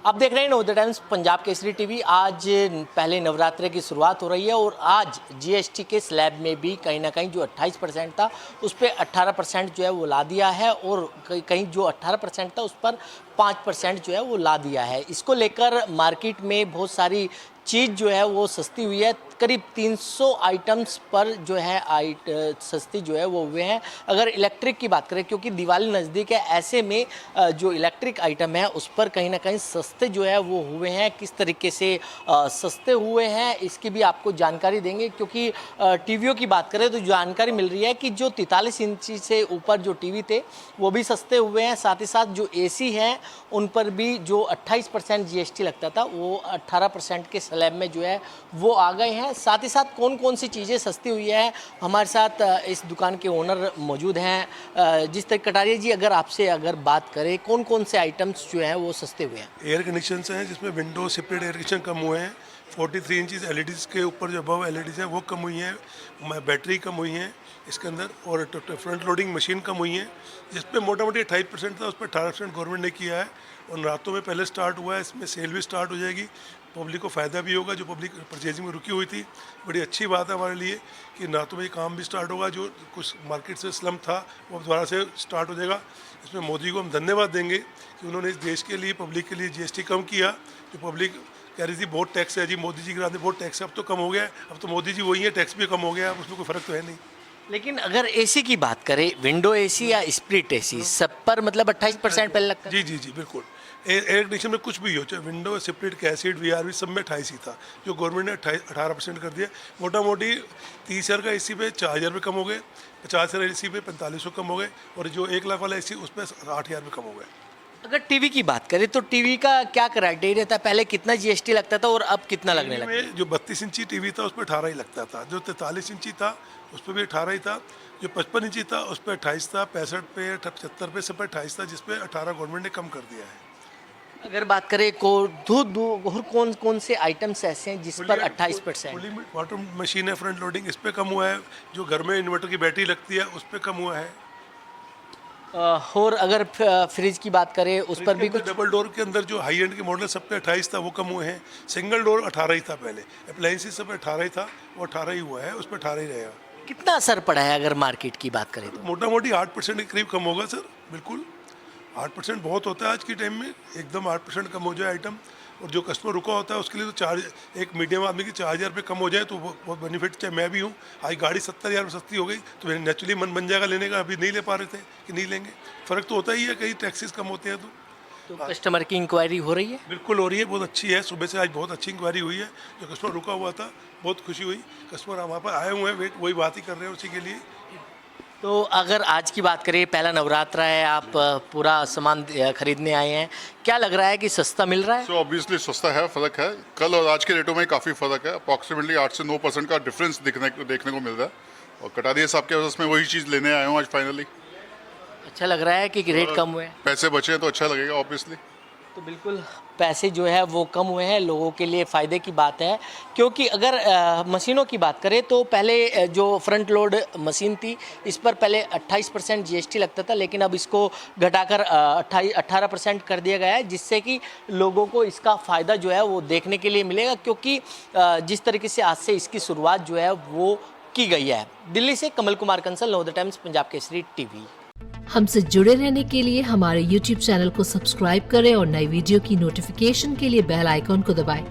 आप देख रहे हैं नो द टाइम्स पंजाब केसरी टीवी। आज पहले नवरात्रे की शुरुआत हो रही है और आज जीएसटी के स्लैब में भी कहीं ना कहीं जो 28% था उस पर 18% जो है वो ला दिया है और कहीं जो 18% था उस पर 5% जो है वो ला दिया है। इसको लेकर मार्केट में बहुत सारी चीज़ जो है वो सस्ती हुई है। करीब 300 आइटम्स पर जो है सस्ती जो है वो हुए हैं। अगर इलेक्ट्रिक की बात करें, क्योंकि दिवाली नज़दीक है, ऐसे में जो इलेक्ट्रिक आइटम है उस पर कहीं ना कहीं सस्ते जो है वो हुए हैं। किस तरीके से सस्ते हुए हैं इसकी भी आपको जानकारी देंगे, क्योंकि टीवियों की बात करें तो जानकारी मिल रही है कि जो 43 इंची से ऊपर जो टीवी थे वो भी सस्ते हुए हैं। साथ ही साथ जो एसी हैं उन पर भी जो 28% जीएसटी लगता था वो 18% के स्लैब में जो है वो आ गए हैं। साथ ही साथ कौन कौन सी चीज़ें सस्ती हुई है, हमारे साथ इस दुकान के ओनर मौजूद हैं। जिस तरह कटारिया जी, अगर बात करें कौन कौन से आइटम्स जो हैं वो सस्ते हुए हैं। एयर कंडीशन हैं जिसमें विंडो सेपरेट एयर कंडीशन कम हुए हैं। 43 इंचज़ एलईडीज़ के ऊपर जो अबव एलईडीज़ हैं वो कम हुई हैं, बैटरी कम हुई हैं इसके अंदर, और फ्रंट लोडिंग मशीन कम हुई हैं। जिस पे मोटा मोटी 28% था उस पर 18% गवर्नमेंट ने किया है और रातों में पहले स्टार्ट हुआ है। इसमें सेल भी स्टार्ट हो जाएगी, पब्लिक को फ़ायदा भी होगा। जो पब्लिक परचेजिंग में रुकी हुई थी, बड़ी अच्छी बात है हमारे लिए कि रातों में ये काम भी स्टार्ट होगा। जो कुछ मार्केट से स्लम था वो दोबारा से स्टार्ट हो जाएगा। इसमें मोदी को हम धन्यवाद देंगे कि उन्होंने इस देश के लिए, पब्लिक के लिए जीएसटी कम किया। जो पब्लिक कह रही थी बहुत टैक्स है जी, मोदी जी के नाते बहुत टैक्स है, अब तो कम हो गया है। अब तो मोदी जी वही है, टैक्स भी कम हो गया है, अब उसमें कोई फ़र्क तो है नहीं। लेकिन अगर एसी की बात करें, विंडो एसी या स्प्लिट एसी, सब पर मतलब 28% पहले लगता है। जी जी जी बिल्कुल। एयर कंडीशन में कुछ भी हो, चाहे विंडो, स्प्लिट, कैसेट, वीआरवी, सब में 28 ही था। जो गवर्नमेंट ने 18% कर दिया। मोटा मोटी 30,000 का एसी पे 4,000 रुपये कम हो गए, 50,000 एसी पे 4500 कम हो गए, और जो 1 लाख वाला एसी उस पर 8,000 रुपये कम हो गए। अगर टीवी की बात करें तो टीवी का क्या क्राइटेरिया था, पहले कितना जीएसटी लगता था और अब कितना लगने लगा? में जो 32 इंची टीवी था उस पर 18 ही लगता था। जो 43 इंची था उस पर भी 18 ही था। जो 55 इंची था उस पर 28 था, 65 पे, 75 पे, सब पर 28 था, जिस पे 18 गवर्नमेंट ने कम कर दिया है। अगर बात करें को और कौन कौन से आइटम्स ऐसे हैं जिस पर 28%? फुली वाटर मशीन है, फ्रंट लोडिंग, इस पे कम हुआ है। जो घर में इन्वर्टर की बैटरी लगती है उस पर कम हुआ है। और अगर फ्रिज की बात करें उस पर भी कुछ? डबल डोर के अंदर जो हाई एंड के मॉडल सब पे 28 था वो कम हुए हैं। सिंगल डोर 18 ही था पहले। अप्लायंसेस सब पे 18 ही था, वो 18 ही हुआ है, उस पर 18 ही रहेगा। कितना असर पड़ा है अगर मार्केट की बात करें तो? मोटा मोटी 8% के करीब कम होगा सर, बिल्कुल। 8% बहुत होता है आज के टाइम में, एकदम 8% कम हो जाए आइटम। और जो कस्टमर रुका होता है उसके लिए तो चार्ज, एक मीडियम आदमी की 4,000 रुपये कम हो जाए तो वो बेनिफिट। चाहे मैं भी हूँ, आज गाड़ी 70,000 में सस्ती हो गई तो नेचुरली मन बन जाएगा लेने का। अभी नहीं ले पा रहे थे कि नहीं लेंगे, फ़र्क तो होता ही है, कहीं टैक्सेस कम होते हैं तो कस्टमर की इंक्वायरी हो रही है? बिल्कुल हो रही है, बहुत अच्छी है। सुबह से आज बहुत अच्छी इंक्वायरी हुई है। जो कस्टमर रुका हुआ था, बहुत खुशी हुई। कस्टमर हमारे पास आए हुए हैं, वेट वही बात ही कर रहे हैं उसी के लिए। तो अगर आज की बात करें, पहला नवरात्रा है, आप पूरा सामान खरीदने आए हैं, क्या लग रहा है कि सस्ता मिल रहा है? सो ऑब्वियसली सस्ता है, फ़र्क है। कल और आज के रेटों में काफ़ी फ़र्क है। अप्रॉक्सीमेटली 8 से 9% का डिफरेंस देखने को मिल रहा है। और कटारिया साहब के वजह से मैं वही चीज़ लेने आया हूँ आज फाइनली। अच्छा लग रहा है कि रेट कम हुए हैं? पैसे बचे हैं तो अच्छा लगेगा ऑब्वियसली। तो बिल्कुल पैसे जो है वो कम हुए हैं, लोगों के लिए फ़ायदे की बात है। क्योंकि अगर मशीनों की बात करें तो पहले जो फ्रंट लोड मशीन थी इस पर पहले 28% जीएसटी लगता था, लेकिन अब इसको घटाकर 18% कर दिया गया है, जिससे कि लोगों को इसका फ़ायदा जो है वो देखने के लिए मिलेगा। क्योंकि जिस तरीके से आज से इसकी शुरुआत जो है वो की गई है। दिल्ली से कमल कुमार कंसल, नो द टाइम्स पंजाब केसरी टीवी। हमसे जुड़े रहने के लिए हमारे YouTube चैनल को सब्सक्राइब करें और नई वीडियो की नोटिफिकेशन के लिए बेल आइकॉन को दबाएं।